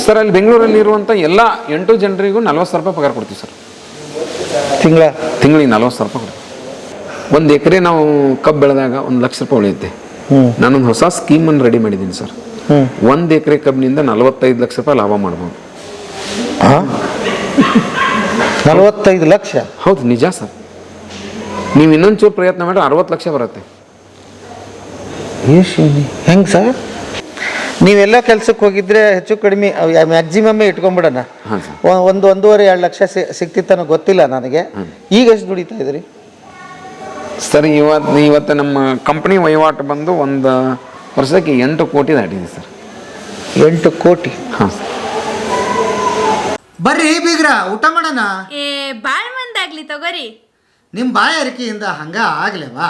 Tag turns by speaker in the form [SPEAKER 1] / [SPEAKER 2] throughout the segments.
[SPEAKER 1] Sir ಅಲ್ಲಿ ಬೆಂಗಳೂರಲ್ಲಿ ಇರುವಂಥ ಎಲ್ಲ 8 ಜನರಿಗೂ 40,000 ರೂಪಾಯಿ ಪಗಾರ ಕೊಡ್ತೀವಿ ಸರ್. ತಿಂಗಳಿಗೆ 40,000 ರೂಪಾಯಿ ಕೊಡ್ತೀವಿ. 1 ಎಕರೆ ನಾವು ಕಬ್ಬು ಬೆಳೆದಾಗ 1,00,000 ರೂಪಾಯಿ ಉಳಿಯುತ್ತೆ. ನಾನೊಂದು ಹೊಸ ಸ್ಕೀಮನ್ನು ರೆಡಿ ಮಾಡಿದ್ದೀನಿ ಸರ್. 1 ಎಕರೆ ಕಬ್ಬಿನಿಂದ 45 ಲಕ್ಷ ರೂಪಾಯಿ ಲಾಭ ಮಾಡ್ಬೋದು.
[SPEAKER 2] 45 ಲಕ್ಷ?
[SPEAKER 1] ಹೌದು, ನಿಜ ಸರ್. ನೀವು ಇನ್ನೊಂಚೂರು ಪ್ರಯತ್ನ ಮಾಡಿದ್ರೆ 60 ಲಕ್ಷ ಬರುತ್ತೆ.
[SPEAKER 2] ಹೆಂಗೆ ಸರ್? ನೀವೆಲ್ಲ ಕೆಲ್ಸಕ್ಕೆ ಹೋಗಿದ್ರೆ ಹೆಚ್ಚು ಕಡಿಮೆ ಮ್ಯಾಕ್ಸಿಮಮ್ಮೇ ಇಟ್ಕೊಂಡ್ಬಿಡೋಣ, 1-1.5-2 ಲಕ್ಷ ಸಿಕ್ತಿತ್ತನೋ ಗೊತ್ತಿಲ್ಲ ನನಗೆ. ಈಗ ಎಷ್ಟು ದುಡಿತಾ ಇದ್ರಿ
[SPEAKER 1] ಸರ್? ಇವತ್ತು ನಮ್ಮ ಕಂಪ್ನಿ ವಹಿವಾಟು ಬಂದು 1 ವರ್ಷಕ್ಕೆ 8 ಕೋಟಿ ದಾಟಿದೆ ಸರ್.
[SPEAKER 2] 8 ಕೋಟಿ?
[SPEAKER 1] ಹಾಂ ಸರ್.
[SPEAKER 2] ಬರ್ರಿ ಬೀಗ್ರ, ಊಟ ಮಾಡೋಣ.
[SPEAKER 3] ಬಾಳ್ ಮಂದಾಗ್ಲಿ ತಗೋರಿ.
[SPEAKER 2] ನಿಮ್ಮ ಬಾಯ ಅರಿಕೆಯಿಂದ ಹಂಗ ಆಗ್ಲೇವಾ?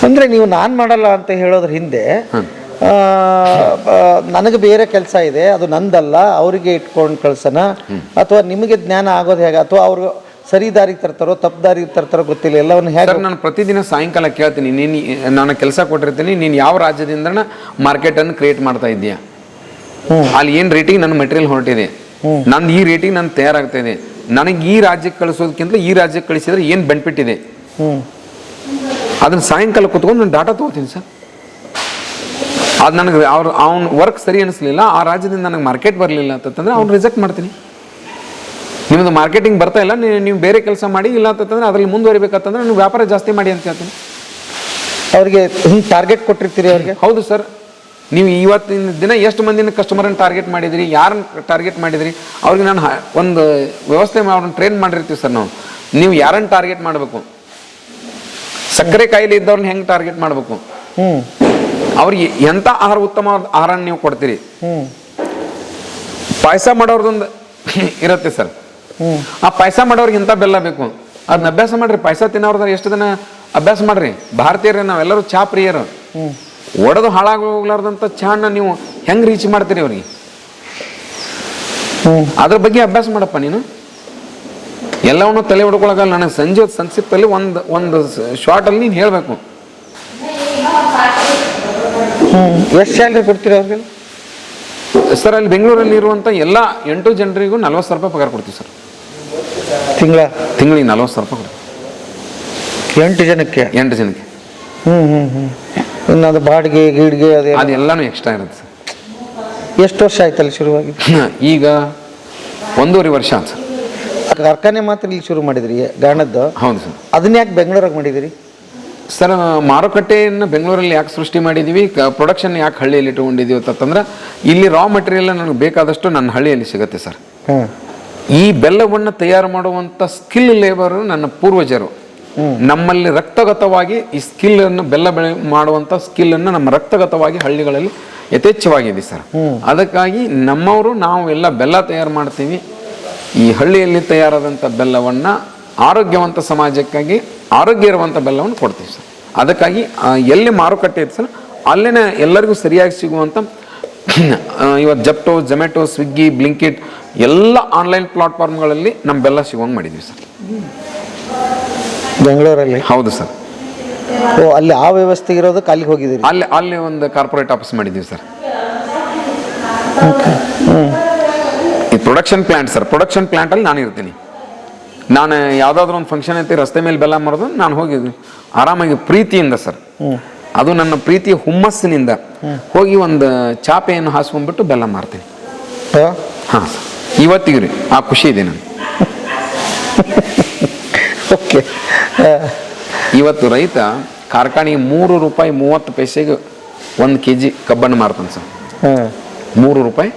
[SPEAKER 2] ಅಂದರೆ ನೀವು ನಾನು ಮಾಡಲ್ಲ ಅಂತ ಹೇಳೋದ್ರ ಹಿಂದೆ ನನಗೆ ಬೇರೆ ಕೆಲಸ ಇದೆ, ಅದು ನಂದಲ್ಲ, ಅವರಿಗೆ ಇಟ್ಕೊಂಡು ಕಳ್ಸೋಣ, ಅಥವಾ ನಿಮಗೆ ಜ್ಞಾನ ಆಗೋದು ಹೇಗೆ, ಅಥವಾ ಅವ್ರು ಸರಿ ದಾರಿಗೆ ತರ್ತಾರೋ ತಪ್ಪು ದಾರಿಗೆ ತರ್ತಾರೋ ಗೊತ್ತಿಲ್ಲ, ಎಲ್ಲವನ್ನು ಹೇಗೆ?
[SPEAKER 1] ನಾನು ಪ್ರತಿದಿನ ಸಾಯಂಕಾಲ ಕೇಳ್ತೀನಿ, ನಾನು ಕೆಲಸ ಕೊಟ್ಟಿರ್ತೀನಿ, ನೀನು ಯಾವ ರಾಜ್ಯದಿಂದ ಮಾರ್ಕೆಟನ್ನು ಕ್ರಿಯೇಟ್ ಮಾಡ್ತಾ ಇದ್ದೀಯಾ, ಅಲ್ಲಿ ಏನು ರೇಟಿಗೆ ನನ್ನ ಮೆಟೀರಿಯಲ್ ಹೊರಟಿದೆ, ನಂದು ಈ ರೇಟಿಗೆ ನಾನು ತಯಾರಾಗ್ತಾ ಇದೆ, ನನಗೆ ಈ ರಾಜ್ಯಕ್ಕೆ ಕಳಿಸೋದಕ್ಕಿಂತ ಈ ರಾಜ್ಯಕ್ಕೆ ಕಳಿಸಿದ್ರೆ ಏನು ಬೆನಿಫಿಟ್ ಇದೆ, ಅದನ್ನು ಸಾಯಂಕಾಲ ಕೂತ್ಕೊಂಡು ನಾನು ಡಾಟಾ ತೊಗೋತೀನಿ ಸರ್. ಅದು ನನಗೆ ಅವ್ನ ವರ್ಕ್ ಸರಿ ಅನಿಸ್ಲಿಲ್ಲ, ಆ ರಾಜ್ಯದಿಂದ ನನಗೆ ಮಾರ್ಕೆಟ್ ಬರಲಿಲ್ಲ ಅಂತಂದ್ರೆ ಅವ್ನು ರಿಜೆಕ್ಟ್ ಮಾಡ್ತೀನಿ. ನಿಮ್ಮದು ಮಾರ್ಕೆಟಿಂಗ್ ಬರ್ತಾ ಇಲ್ಲ, ನೀವು ಬೇರೆ ಕೆಲಸ ಮಾಡಿ, ಇಲ್ಲ ಅಂತಂದ್ರೆ ಅದರಲ್ಲಿ ಮುಂದುವರಿಬೇಕಂತಂದ್ರೆ ನೀವು ವ್ಯಾಪಾರ ಜಾಸ್ತಿ ಮಾಡಿ ಅಂತ ಹೇಳ್ತೀನಿ.
[SPEAKER 2] ಅವ್ರಿಗೆ ಹಿಂಗೆ ಟಾರ್ಗೆಟ್ ಕೊಟ್ಟಿರ್ತೀರಿ ಅವ್ರಿಗೆ?
[SPEAKER 1] ಹೌದು ಸರ್. ನೀವು ಇವತ್ತಿನ ದಿನ ಎಷ್ಟು ಮಂದಿನ ಕಸ್ಟಮರನ್ನು ಟಾರ್ಗೆಟ್ ಮಾಡಿದಿರಿ, ಯಾರನ್ನ ಟಾರ್ಗೆಟ್ ಮಾಡಿದಿರಿ, ಅವ್ರಿಗೆ ನಾನು ಒಂದು ವ್ಯವಸ್ಥೆ ಅವ್ರನ್ನ ಟ್ರೈನ್ ಮಾಡಿರ್ತೀವಿ ಸರ್. ನೀವು ಯಾರನ್ನು ಟಾರ್ಗೆಟ್ ಮಾಡಬೇಕು, ಸಕ್ಕರೆ ಕಾಯಿಲೆ ಇದ್ದವ್ರನ್ನ ಹೆಂಗೆ ಟಾರ್ಗೆಟ್ ಮಾಡಬೇಕು, ಅವ್ರಿಗೆ ಎಂಥ ಆಹಾರ, ಉತ್ತಮ ಆಹಾರ ನೀವು ಕೊಡ್ತೀರಿ. ಪಾಯಸ ಮಾಡೋರ್ದೊಂದು ಇರುತ್ತೆ ಸರ್, ಆ ಪಾಯಸ ಮಾಡೋರ್ಗೆ ಎಂಥ ಬೆಲ್ಲ ಬೇಕು ಅದನ್ನ ಅಭ್ಯಾಸ ಮಾಡ್ರಿ. ಪಾಯಸ ತಿನ್ನೋರ್ದ ಎಷ್ಟು ದಿನ ಅಭ್ಯಾಸ ಮಾಡ್ರಿ. ಭಾರತೀಯರೇ ನಾವೆಲ್ಲರೂ ಚಾ ಪ್ರಿಯರು. ಒಡೆದು ಹಾಳಾಗಿ ಹೋಗ್ಲಾರ್ದಂಥ ಚಾನ ನೀವು ಹೆಂಗೆ ರೀಚ್ ಮಾಡ್ತೀರಿ ಅವ್ರಿಗೆ, ಅದ್ರ ಬಗ್ಗೆ ಅಭ್ಯಾಸ ಮಾಡಪ್ಪ ನೀನು. ಎಲ್ಲವನ್ನೂ ತಲೆ ಹೊಡ್ಕೊಳಗಲ್ಲ. ನನಗೆ ಸಂಜೆ ಸಂಕ್ಷಿಪ್ತಲ್ಲಿ ಒಂದು ಶಾರ್ಟಲ್ಲಿ ನೀನು ಹೇಳಬೇಕು.
[SPEAKER 2] ಎಷ್ಟು ಸ್ಯಾಲ್ರಿ ಕೊಡ್ತೀರಿ ಅವ್ರಿಗೆ
[SPEAKER 1] ಸರ್? ಅಲ್ಲಿ ಬೆಂಗಳೂರಲ್ಲಿ ಇರುವಂಥ ಎಲ್ಲ 8 ಜನರಿಗೂ 40,000 ರೂಪಾಯಿ ಪಗಾರ ಕೊಡ್ತೀವಿ ಸರ್. ತಿಂಗಳಿಗೆ 40,000 ರೂಪಾಯಿ ಕೊಡ್ತೀವಿ.
[SPEAKER 2] 8 ಜನಕ್ಕೆ?
[SPEAKER 1] 8 ಜನಕ್ಕೆ.
[SPEAKER 2] ಅದು ಬಾಡಿಗೆ ಗೀಡಿಗೆ
[SPEAKER 1] ಅದೆಲ್ಲನೂ ಎಕ್ಸ್ಟ್ರಾ ಇರುತ್ತೆ ಸರ್.
[SPEAKER 2] ಎಷ್ಟು ವರ್ಷ ಆಯ್ತಲ್ಲ ಶುರುವಾಗಿದ್ದು?
[SPEAKER 1] ಈಗ 1.5 ವರ್ಷ ಆಯ್ತು ಸರ್.
[SPEAKER 2] ಕಾರ್ಖಾನೆ ಮಾತ್ರ ಇಲ್ಲಿ ಶುರು ಮಾಡಿದ್ರಿ ಗಾಣದ್ದು?
[SPEAKER 1] ಹೌದು ಸರ್.
[SPEAKER 2] ಅದನ್ನ ಯಾಕೆ ಬೆಂಗಳೂರಾಗ ಮಾಡಿದಿರಿ
[SPEAKER 1] ಸರ್? ಮಾರುಕಟ್ಟೆಯನ್ನು ಬೆಂಗಳೂರಲ್ಲಿ ಯಾಕೆ ಸೃಷ್ಟಿ ಮಾಡಿದ್ದೀವಿ, ಪ್ರೊಡಕ್ಷನ್ ಯಾಕೆ ಹಳ್ಳಿಯಲ್ಲಿ ಇಟ್ಕೊಂಡಿದ್ದೀವಿ ಅಂತಂದ್ರೆ, ಇಲ್ಲಿ ರಾ ಮೆಟೀರಿಯಲ್ ನನಗೆ ಬೇಕಾದಷ್ಟು ನನ್ನ ಹಳ್ಳಿಯಲ್ಲಿ ಸಿಗುತ್ತೆ ಸರ್. ಈ ಬೆಲ್ಲವನ್ನು ತಯಾರು ಮಾಡುವಂಥ ಸ್ಕಿಲ್ ಲೇಬರು ನನ್ನ ಪೂರ್ವಜರು ನಮ್ಮಲ್ಲಿ ರಕ್ತಗತವಾಗಿ ಈ ಸ್ಕಿಲ್ಲನ್ನು ಬೆಲ್ಲ ಮಾಡುವಂಥ ಸ್ಕಿಲ್ಲನ್ನು ನಮ್ಮ ರಕ್ತಗತವಾಗಿ ಹಳ್ಳಿಗಳಲ್ಲಿ ಯಥೇಚ್ಛವಾಗಿದೆ ಸರ್. ಅದಕ್ಕಾಗಿ ನಮ್ಮವರು ನಾವು ಎಲ್ಲ ಬೆಲ್ಲ ತಯಾರು ಮಾಡ್ತೀವಿ. ಈ ಹಳ್ಳಿಯಲ್ಲಿ ತಯಾರಾದಂಥ ಬೆಲ್ಲವನ್ನು ಆರೋಗ್ಯವಂತ ಸಮಾಜಕ್ಕಾಗಿ ಆರೋಗ್ಯ ಇರುವಂಥ ಬೆಲ್ಲವನ್ನು ಕೊಡ್ತೀವಿ ಸರ್. ಅದಕ್ಕಾಗಿ ಎಲ್ಲಿ ಮಾರುಕಟ್ಟೆ ಇದೆ ಸರ್, ಅಲ್ಲೇ ಎಲ್ಲರಿಗೂ ಸರಿಯಾಗಿ ಸಿಗುವಂಥ ಇವತ್ತು ಜೆಪ್ಟೋ, ಜೊಮ್ಯಾಟೊ, ಸ್ವಿಗ್ಗಿ, ಬ್ಲಿಂಕಿಟ್ ಎಲ್ಲ ಆನ್ಲೈನ್ ಪ್ಲಾಟ್ಫಾರ್ಮ್ಗಳಲ್ಲಿ ನಮ್ಮ ಬೆಲ್ಲ ಸಿಗೋಂಗೆ ಮಾಡಿದ್ದೀವಿ ಸರ್
[SPEAKER 2] ಬೆಂಗಳೂರಲ್ಲಿ.
[SPEAKER 1] ಹೌದು ಸರ್.
[SPEAKER 2] ಅಲ್ಲಿ ಆ ವ್ಯವಸ್ಥೆ ಇರೋದಕ್ಕೆ ಅಲ್ಲಿಗೆ ಹೋಗಿದ್ದೀರಿ?
[SPEAKER 1] ಅಲ್ಲಿ ಒಂದು ಕಾರ್ಪೊರೇಟ್ ಆಫೀಸ್ ಮಾಡಿದ್ದೀವಿ ಸರ್. ಈ ಪ್ರೊಡಕ್ಷನ್ ಪ್ಲಾಂಟ್ ಸರ್. ಪ್ರೊಡಕ್ಷನ್ ಪ್ಲಾಂಟಲ್ಲಿ ನಾನು ಇರ್ತೀನಿ. ನಾನು ಯಾವುದಾದ್ರೂ ಒಂದು ಫಂಕ್ಷನ್ ಐತಿ, ರಸ್ತೆ ಮೇಲೆ ಬೆಲ್ಲ ಮಾರೋದು, ನಾನು ಹೋಗಿದ್ವಿ ಆರಾಮಾಗಿ ಪ್ರೀತಿಯಿಂದ ಸರ್. ಅದು ನನ್ನ ಪ್ರೀತಿಯ ಹುಮ್ಮಸ್ಸಿನಿಂದ ಹೋಗಿ ಒಂದು ಚಾಪೆಯನ್ನು ಹಾಸ್ಕೊಂಡ್ಬಿಟ್ಟು ಬೆಲ್ಲ ಮಾರ್ತೀನಿ. ಹಾಂ ಸರ್, ಇವತ್ತಿಗೆ ರೀ ಆ ಖುಷಿ ಇದೆ ನನಗೆ.
[SPEAKER 2] ಓಕೆ.
[SPEAKER 1] ಇವತ್ತು ರೈತ ಕಾರ್ಖಾನೆಗೆ 3 ರೂಪಾಯಿ 30 ಪೈಸೆಗೆ 1 kg ಕಬ್ಬನ್ನು ಮಾರ್ತಾನೆ ಸರ್. 3 ರೂಪಾಯಿ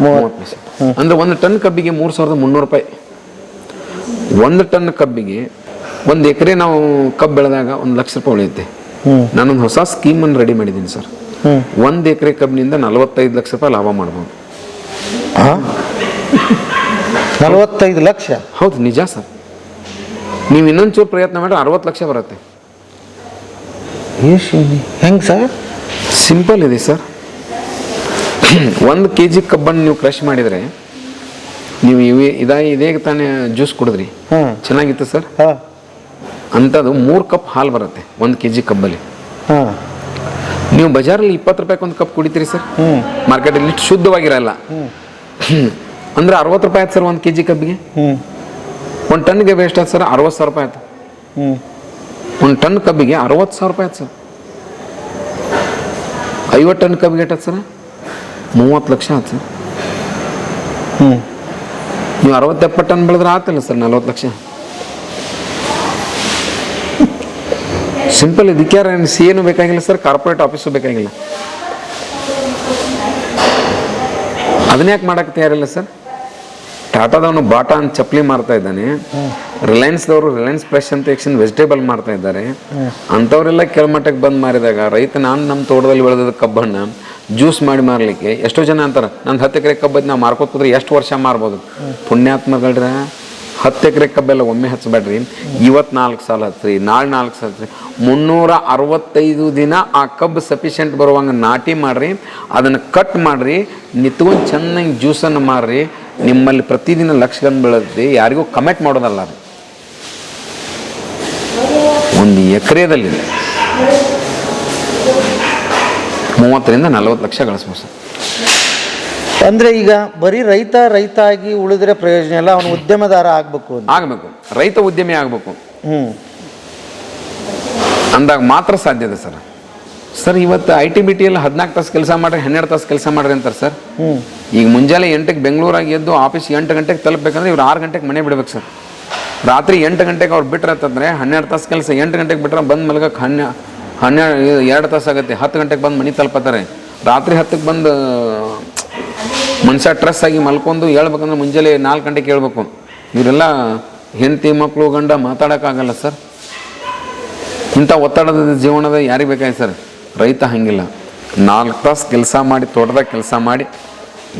[SPEAKER 1] 30 ಪೈಸೆ ಅಂದರೆ 1 ಟನ್ ಕಬ್ಬಿಗೆ 3,300 ರೂಪಾಯಿ. 1 ಟನ್ ಕಬ್ಬಿಗೆ 1 ಎಕರೆ ನಾವು ಕಬ್ಬು ಬೆಳೆದಾಗ 1,00,000 ರೂಪಾಯಿ ಉಳಿಯುತ್ತೆ. ನಾನೊಂದು ಹೊಸ ಸ್ಕೀಮನ್ನು ರೆಡಿ ಮಾಡಿದ್ದೀನಿ ಸರ್. 1 ಎಕರೆ ಕಬ್ಬಿನಿಂದ 45 ಲಕ್ಷ ರೂಪಾಯಿ ಲಾಭ ಮಾಡ್ಬೋದು.
[SPEAKER 2] 45 ಲಕ್ಷ?
[SPEAKER 1] ಹೌದು, ನಿಜ ಸರ್. ನೀವು ಇನ್ನೊಂಚೂರು ಪ್ರಯತ್ನ ಮಾಡಿದ್ರೆ 60 ಲಕ್ಷ ಬರುತ್ತೆ.
[SPEAKER 2] ಹೆಂಗೆ ಸರ್?
[SPEAKER 1] ಸಿಂಪಲ್ ಇದೆ ಸರ್. 1 kg ಕಬ್ಬನ್ನು ನೀವು ಕ್ರಷ್ ಮಾಡಿದರೆ, ನೀವು ಇದೇ ತಾನೇ ಜ್ಯೂಸ್ ಕುಡಿದ್ರಿ, ಚೆನ್ನಾಗಿತ್ತು ಸರ್. ಅಂಥದ್ದು 3 ಕಪ್ ಹಾಲು ಬರುತ್ತೆ 1 kg ಕಬ್ಬಲ್ಲಿ. ನೀವು ಬಜಾರಲ್ಲಿ 20 ರೂಪಾಯಿಗೆ ಒಂದು ಕಪ್ ಕುಡಿತೀರಿ ಸರ್, ಮಾರ್ಕೆಟಲ್ಲಿ ಇಷ್ಟು ಶುದ್ಧವಾಗಿರಲ್ಲ. ಅಂದ್ರೆ 60 ರೂಪಾಯಿ ಆಯ್ತು ಸರ್ 1 kg ಕಬ್ಬಿಗೆ. 1 ಟನ್ಗೆ ವೇಸ್ಟ್ ಆಯ್ತು ಸರ್ 60,000 ರೂಪಾಯಿ ಆಯ್ತು. 1 ಟನ್ ಕಬ್ಬಿಗೆ 60,000 ರೂಪಾಯಿ ಆಯ್ತು ಸರ್. 50 ಟನ್ ಕಬ್ಬಿಗೆ ಎಷ್ಟಾಯ್ತು ಸರ್? 30 ಲಕ್ಷ ಆಯ್ತು ಸರ್. ನೀವು 60-70 ಟನ್ ಬೆಳೆದ್ರೆ ಆತಲ್ಲ ಸರ್ 40 ಲಕ್ಷ. ಸಿಂಪಲ್. ಇದಕ್ಕೆ ಸಿ ಏನು ಬೇಕಾಗಿಲ್ಲ ಸರ್, ಕಾರ್ಪೊರೇಟ್ ಆಫೀಸು ಬೇಕಾಗಿಲ್ಲ. ಅದನ್ನ ಯಾಕೆ ಮಾಡಕ್ಕೆ ತಯಾರಿಲ್ಲ ಸರ್? ಟಾಟಾದವನು ಬಾಟಾ ಅಂತ ಚಪ್ಪಲಿ ಮಾರ್ತಾ ಇದ್ದಾನೆ, ರಿಲಯನ್ಸ್ದವರು ರಿಲಯನ್ಸ್ ಫ್ರೆಶ್ ಅಂತ ವೆಜಿಟೇಬಲ್ ಮಾರ್ತಾ ಇದ್ದಾರೆ. ಅಂಥವರೆಲ್ಲ ಕೆಳಮಟ್ಟಕ್ಕೆ ಬಂದು ಮಾರಿದಾಗ ರೈತ ನಾನು ನಮ್ಮ ತೋಟದಲ್ಲಿ ಬೆಳೆದ ಕಬ್ಬನ್ನು ಜ್ಯೂಸ್ ಮಾಡಿ ಮಾರಲಿಕ್ಕೆ ಎಷ್ಟೋ ಜನ ಅಂತಾರೆ, ನಂದು 10 ಎಕರೆ ಕಬ್ಬದ್ದು ನಾವು ಮಾರ್ಕೋತ ಹೋದ್ರೆ ಎಷ್ಟು ವರ್ಷ ಮಾರ್ಬೋದು. ಪುಣ್ಯಾತ್ಮಗಳ್ರ 10 ಎಕರೆ ಕಬ್ಬೆಲ್ಲ ಒಮ್ಮೆ ಹಚ್ಚಬೇಡ್ರಿ, ಇವತ್ತು 4 ಸಾಲ ಹಚ್ಚ್ರಿ, ನಾಳೆ 4 ಸಾಲ ಹಚ್ಚ್ರಿ, 365 ದಿನ ಆ ಕಬ್ಬು ಸಫಿಷಿಯೆಂಟ್ ಬರುವಂಗೆ ನಾಟಿ ಮಾಡಿರಿ, ಅದನ್ನು ಕಟ್ ಮಾಡಿರಿ, ನಿತ್ಕೊಂಡು ಚೆನ್ನಾಗಿ ಜ್ಯೂಸನ್ನು ಮಾರ್ರಿ. ನಿಮ್ಮಲ್ಲಿ ಪ್ರತಿದಿನ ಲಕ್ಷಗಂದು ಬೆಳೆದ್ರಿ, ಯಾರಿಗೂ ಕಮೆಂಟ್ ಮಾಡೋದಲ್ಲ. ಅದು ಒಂದು ಎಕರೆದಲ್ಲಿ 30ರಿಂದ 40 ಲಕ್ಷ ಗಳಿಸ್ಬೋದು ಸರ್.
[SPEAKER 2] ಅಂದ್ರೆ ಈಗ ಬರೀ ರೈತ ಆಗಿ ಉಳಿದ್ರೆ ಪ್ರಯೋಜನ ಇಲ್ಲ, ಅವನು ಉದ್ಯಮದಾರ ಆಗ್ಬೇಕು
[SPEAKER 1] ರೈತ ಉದ್ಯಮಿ ಆಗ್ಬೇಕು ಅಂದಾಗ ಮಾತ್ರ ಸಾಧ್ಯತೆ ಸರ್. ಸರ್ ಇವತ್ತು ITBT ಎಲ್ಲ 14 ತಾಸು ಕೆಲಸ ಮಾಡ್ರಿ, 12 ತಾಸು ಕೆಲಸ ಮಾಡ್ರಿ ಅಂತಾರೆ ಸರ್. ಈಗ ಮುಂಜಾನೆ 8ಕ್ಕೆ ಬೆಂಗಳೂರಾಗಿ ಎದ್ದು ಆಫೀಸ್ 8 ಗಂಟೆಗೆ ತಲುಪಬೇಕಂದ್ರೆ ಇವ್ರು 6 ಗಂಟೆಗೆ ಮನೆ ಬಿಡ್ಬೇಕು ಸರ್. ರಾತ್ರಿ 8 ಗಂಟೆಗೆ ಅವ್ರು ಬಿಟ್ರೆ ಅಂತಂದ್ರೆ 12 ತಾಸು ಕೆಲಸ, 8 ಗಂಟೆಗೆ ಬಿಟ್ರೆ ಬಂದು ಮಲಗಕ್ಕೆ 2 ತಾಸು ಆಗುತ್ತೆ. 10 ಗಂಟೆಗೆ ಬಂದು ಮನೆ ತಲುಪತ್ತಾರೆ. ರಾತ್ರಿ 10ಕ್ಕೆ ಬಂದು ಮನುಷ್ಯ ಸ್ಟ್ರೆಸ್ ಆಗಿ ಮಲ್ಕೊಂಡು ಹೇಳ್ಬೇಕಂದ್ರೆ ಮುಂಜಾನೆ 4 ಗಂಟೆಗೆ ಹೇಳ್ಬೇಕು. ಇವರೆಲ್ಲ ಹೆಂಡತಿ ಮಕ್ಕಳು ಗಂಡ ಮಾತಾಡೋಕ್ಕಾಗಲ್ಲ ಸರ್. ಇಂಥ ಒತ್ತಡದ ಜೀವನದ ಯಾರಿಗೆ ಬೇಕಾಗಿ ಸರ್? ರೈತ ಹಂಗಿಲ್ಲ. 4 ತಾಸು ಕೆಲಸ ಮಾಡಿ, ತೋಟದಾಗ ಕೆಲಸ ಮಾಡಿ,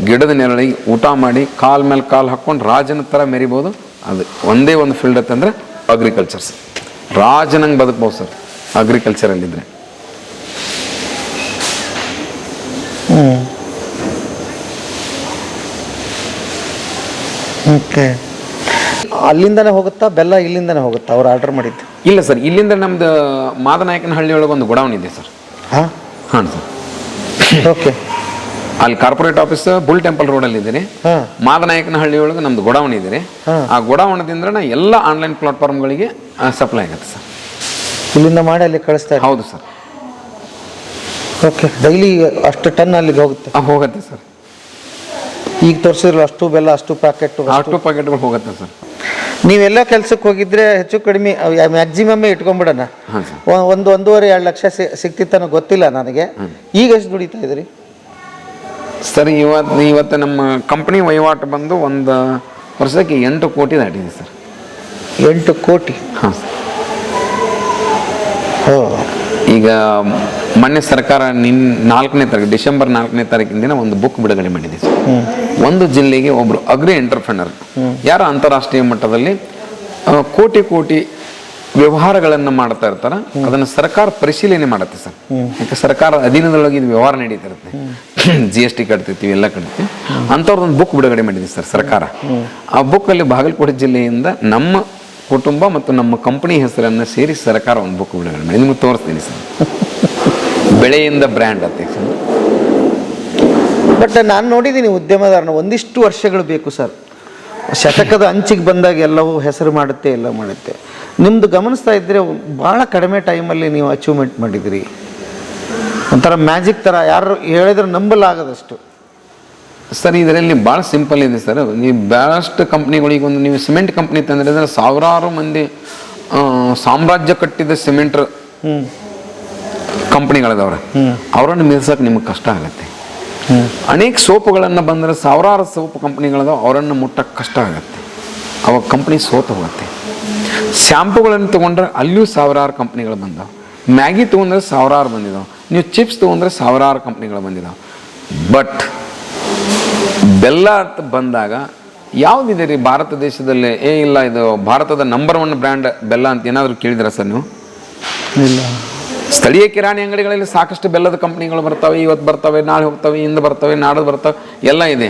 [SPEAKER 1] ಗಿಡದ ನೆರಳಿಗೆ ಊಟ ಮಾಡಿ, ಕಾಲ್ ಮೇಲೆ ಕಾಲು ಹಾಕ್ಕೊಂಡು ರಾಜನ ಥರ ಮೆರಿಬೋದು. ಅದು ಒಂದೇ ಒಂದು ಫೀಲ್ಡ್ ಅಂತಂದ್ರೆ ಅಗ್ರಿಕಲ್ಚರ್ ಸರ್. ರಾಜನಂಗೆ ಬದುಕ್ಬೋದು ಸರ್ ಅಗ್ರಿಕಲ್ಚರಲ್ಲಿದ್ದರೆ.
[SPEAKER 2] ಓಕೆ. ಅಲ್ಲಿಂದನೇ ಹೋಗುತ್ತಾ ಬೆಲ್ಲ? ಇಲ್ಲಿಂದನೇ ಹೋಗುತ್ತಾ ಅವ್ರು ಆರ್ಡರ್ ಮಾಡಿದ್ದು?
[SPEAKER 1] ಇಲ್ಲ ಸರ್, ಇಲ್ಲಿಂದ ನಮ್ದು ಮಾದನಾಯಕನಹಳ್ಳಿ ಒಳಗೆ ಒಂದು ಗೋಡೌನ್ ಇದೆ ಸರ್. ಹಾಂ ಸರ್.
[SPEAKER 2] ಓಕೆ.
[SPEAKER 1] ಅಲ್ಲಿ ಕಾರ್ಪೊರೇಟ್ ಆಫೀಸ್ ಬುಲ್ ಟೆಂಪಲ್ ರೋಡಲ್ಲಿ ಇದ್ದೀರಿ. ಮಾದನಾಯಕನಹಳ್ಳಿ ಒಳಗೆ ನಮ್ದು ಗೋಡೌನ್ ಇದೆ. ಆ ಗೋಡೌನದಿಂದ ಎಲ್ಲ ಆನ್ಲೈನ್ ಪ್ಲಾಟ್ಫಾರ್ಮ್ಗಳಿಗೆ ಸಪ್ಲೈ ಆಗುತ್ತೆ ಸರ್.
[SPEAKER 2] ಇಲ್ಲಿಂದ ಮಾಡಿ ಅಲ್ಲಿ ಕಳಿಸ್ತಾರೆ?
[SPEAKER 1] ಹೌದು ಸರ್.
[SPEAKER 2] ಓಕೆ. ಡೈಲಿ ಅಷ್ಟು ಟನ್ ಅಲ್ಲಿಗೆ ಹೋಗುತ್ತೆ?
[SPEAKER 1] ಹೋಗುತ್ತೆ ಸರ್.
[SPEAKER 2] ಈಗ ತೋರಿಸಿದ್ರು ಅಷ್ಟು ಬೆಲ್ಲ, ಅಷ್ಟು ಪ್ಯಾಕೆಟ್ಗಳು
[SPEAKER 1] ಹೋಗುತ್ತೆ ಸರ್.
[SPEAKER 2] ನೀವೆಲ್ಲ ಕೆಲ್ಸಕ್ಕೆ ಹೋಗಿದ್ರೆ ಹೆಚ್ಚು ಕಡಿಮೆ ಮ್ಯಾಕ್ಸಿಮಮ್ಮೇ ಇಟ್ಕೊಂಡ್ಬಿಡೋಣ, 1-1.5-2 ಲಕ್ಷ ಸಿಕ್ತಿತ್ತನೋ ಗೊತ್ತಿಲ್ಲ ನನಗೆ. ಈಗ ಎಷ್ಟು ದುಡಿತಾ ಇದ್ರಿ
[SPEAKER 1] ಸರ್? ಇವತ್ತು ನಮ್ಮ ಕಂಪ್ನಿ ವಹಿವಾಟು ಬಂದು ಒಂದು ವರ್ಷಕ್ಕೆ 8 ಕೋಟಿ ದಾಟಿದೆ ಸರ್.
[SPEAKER 2] 8 ಕೋಟಿ?
[SPEAKER 1] ಹಾಂ ಸರ್. ಈಗ ಮೊನ್ನೆ ಸರ್ಕಾರ 4ನೇ ತಾರೀಕು ಡಿಸೆಂಬರ್ 4ನೇ ತಾರೀಕಿನ ಒಂದು ಬುಕ್ ಬಿಡುಗಡೆ ಮಾಡಿದೆ ಸರ್. ಒಂದು ಜಿಲ್ಲೆಗೆ ಒಬ್ರು ಅಗ್ರಿ ಎಂಟರ್ಪ್ರೆನರ್ ಯಾರು ಅಂತಾರಾಷ್ಟ್ರೀಯ ಮಟ್ಟದಲ್ಲಿ ಕೋಟಿ ವ್ಯವಹಾರಗಳನ್ನು ಮಾಡ್ತಾ ಇರ್ತಾರ, ಅದನ್ನು ಸರ್ಕಾರ ಪರಿಶೀಲನೆ ಮಾಡುತ್ತೆ ಸರ್. ಯಾಕೆ ಸರ್ಕಾರ ಅಧೀನದೊಳಗೆ ಇದು ವ್ಯವಹಾರ ನಡೀತಿರುತ್ತೆ, GST ಕಟ್ತಿರ್ತೀವಿ, ಎಲ್ಲ ಕಟ್ತೀವಿ. ಅಂಥವ್ರದ್ದೊಂದು ಬುಕ್ ಬಿಡುಗಡೆ ಮಾಡಿದೆ ಸರ್ ಸರ್ಕಾರ. ಆ ಬುಕ್ಕಲ್ಲಿ ಬಾಗಲಕೋಟೆ ಜಿಲ್ಲೆಯಿಂದ ನಮ್ಮ ಕುಟುಂಬ ಮತ್ತು ನಮ್ಮ ಕಂಪನಿ ಹೆಸರನ್ನು ಸೇರಿ ಸರ್ಕಾರ ಒಂದು ಬುಕ್ ಬಿಡುಗಡೆ ಮಾಡಿ ನಿಮ್ಗೆ ತೋರಿಸ್ತೀನಿ ಸರ್. ಬೆಳೆಯಿಂದ ಬ್ರ್ಯಾಂಡ್ ಅಂತ ಸರ್.
[SPEAKER 2] ಬಟ್ ನಾನು ನೋಡಿದ್ದೀನಿ ಉದ್ಯಮದಾರನ ಒಂದಿಷ್ಟು ವರ್ಷಗಳು ಬೇಕು ಸರ್. ಶತಕದ ಅಂಚಿಗೆ ಬಂದಾಗ ಎಲ್ಲವೂ ಹೆಸರು ಮಾಡುತ್ತೆ, ಎಲ್ಲ ಮಾಡುತ್ತೆ. ನಿಮ್ಮದು ಗಮನಿಸ್ತಾ ಇದ್ದರೆ ಭಾಳ ಕಡಿಮೆ ಟೈಮಲ್ಲಿ ನೀವು ಅಚೀವ್ಮೆಂಟ್ ಮಾಡಿದಿರಿ. ಒಂಥರ ಮ್ಯಾಜಿಕ್ ಥರ, ಯಾರು ಹೇಳಿದ್ರೆ ನಂಬಲಾಗದಷ್ಟು.
[SPEAKER 1] ಸರ್ ಇದರಲ್ಲಿ ಭಾಳ ಸಿಂಪಲ್ ಇದೆ ಸರ್. ನೀವು ಭಾಳಷ್ಟು ಕಂಪ್ನಿಗಳಿಗೆ ಒಂದು ನೀವು ಸಿಮೆಂಟ್ ಕಂಪ್ನಿ ತಂದ್ರೆ ಸಾವಿರಾರು ಮಂದಿ ಸಾಮ್ರಾಜ್ಯ ಕಟ್ಟಿದ ಸಿಮೆಂಟ್ ಕಂಪ್ನಿಗಳದವ್ರೆ, ಅವರನ್ನು ಮೀರ್ಸಕ್ಕೆ ನಿಮಗೆ ಕಷ್ಟ ಆಗುತ್ತೆ. ಅನೇಕ ಸೋಪುಗಳನ್ನು ಬಂದರೆ ಸಾವಿರಾರು ಸೋಪ್ ಕಂಪ್ನಿಗಳದಾವ, ಅವರನ್ನು ಮುಟ್ಟಕ್ಕೆ ಕಷ್ಟ ಆಗುತ್ತೆ, ಅವಾಗ ಕಂಪ್ನಿ ಸೋತು ಹೋಗುತ್ತೆ. ಶ್ಯಾಂಪುಗಳನ್ನು ತೊಗೊಂಡ್ರೆ ಅಲ್ಲಿಯೂ ಸಾವಿರಾರು ಕಂಪ್ನಿಗಳು ಬಂದಾವೆ. ಮ್ಯಾಗಿ ತೊಗೊಂಡ್ರೆ ಸಾವಿರಾರು ಬಂದಿದ್ದಾವೆ. ನೀವು ಚಿಪ್ಸ್ ತೊಗೊಂಡ್ರೆ ಸಾವಿರಾರು ಕಂಪ್ನಿಗಳು ಬಂದಿದ್ದಾವೆ. ಬಟ್ ಬೆಲ್ಲ ಅಂತ ಬಂದಾಗ ಯಾವುದಿದೆ ರೀ ಭಾರತ ದೇಶದಲ್ಲಿ? ಇಲ್ಲ, ಇದು ಭಾರತದ ನಂಬರ್ 1 ಬ್ರ್ಯಾಂಡ್ ಬೆಲ್ಲ ಅಂತ ಏನಾದರೂ ಕೇಳಿದಿರಾ ಸರ್ ನೀವು?
[SPEAKER 2] ಇಲ್ಲ.
[SPEAKER 1] ಸ್ಥಳೀಯ ಕಿರಾಣಿ ಅಂಗಡಿಗಳಲ್ಲಿ ಸಾಕಷ್ಟು ಬೆಲ್ಲದ ಕಂಪ್ನಿಗಳು ಬರ್ತವೆ. ಇವತ್ತು ಬರ್ತವೆ, ನಾಳೆ ಹೋಗ್ತವೆ, ಇಂದು ಬರ್ತವೆ, ನಾಡದು ಬರ್ತವೆ, ಎಲ್ಲ ಇದೆ.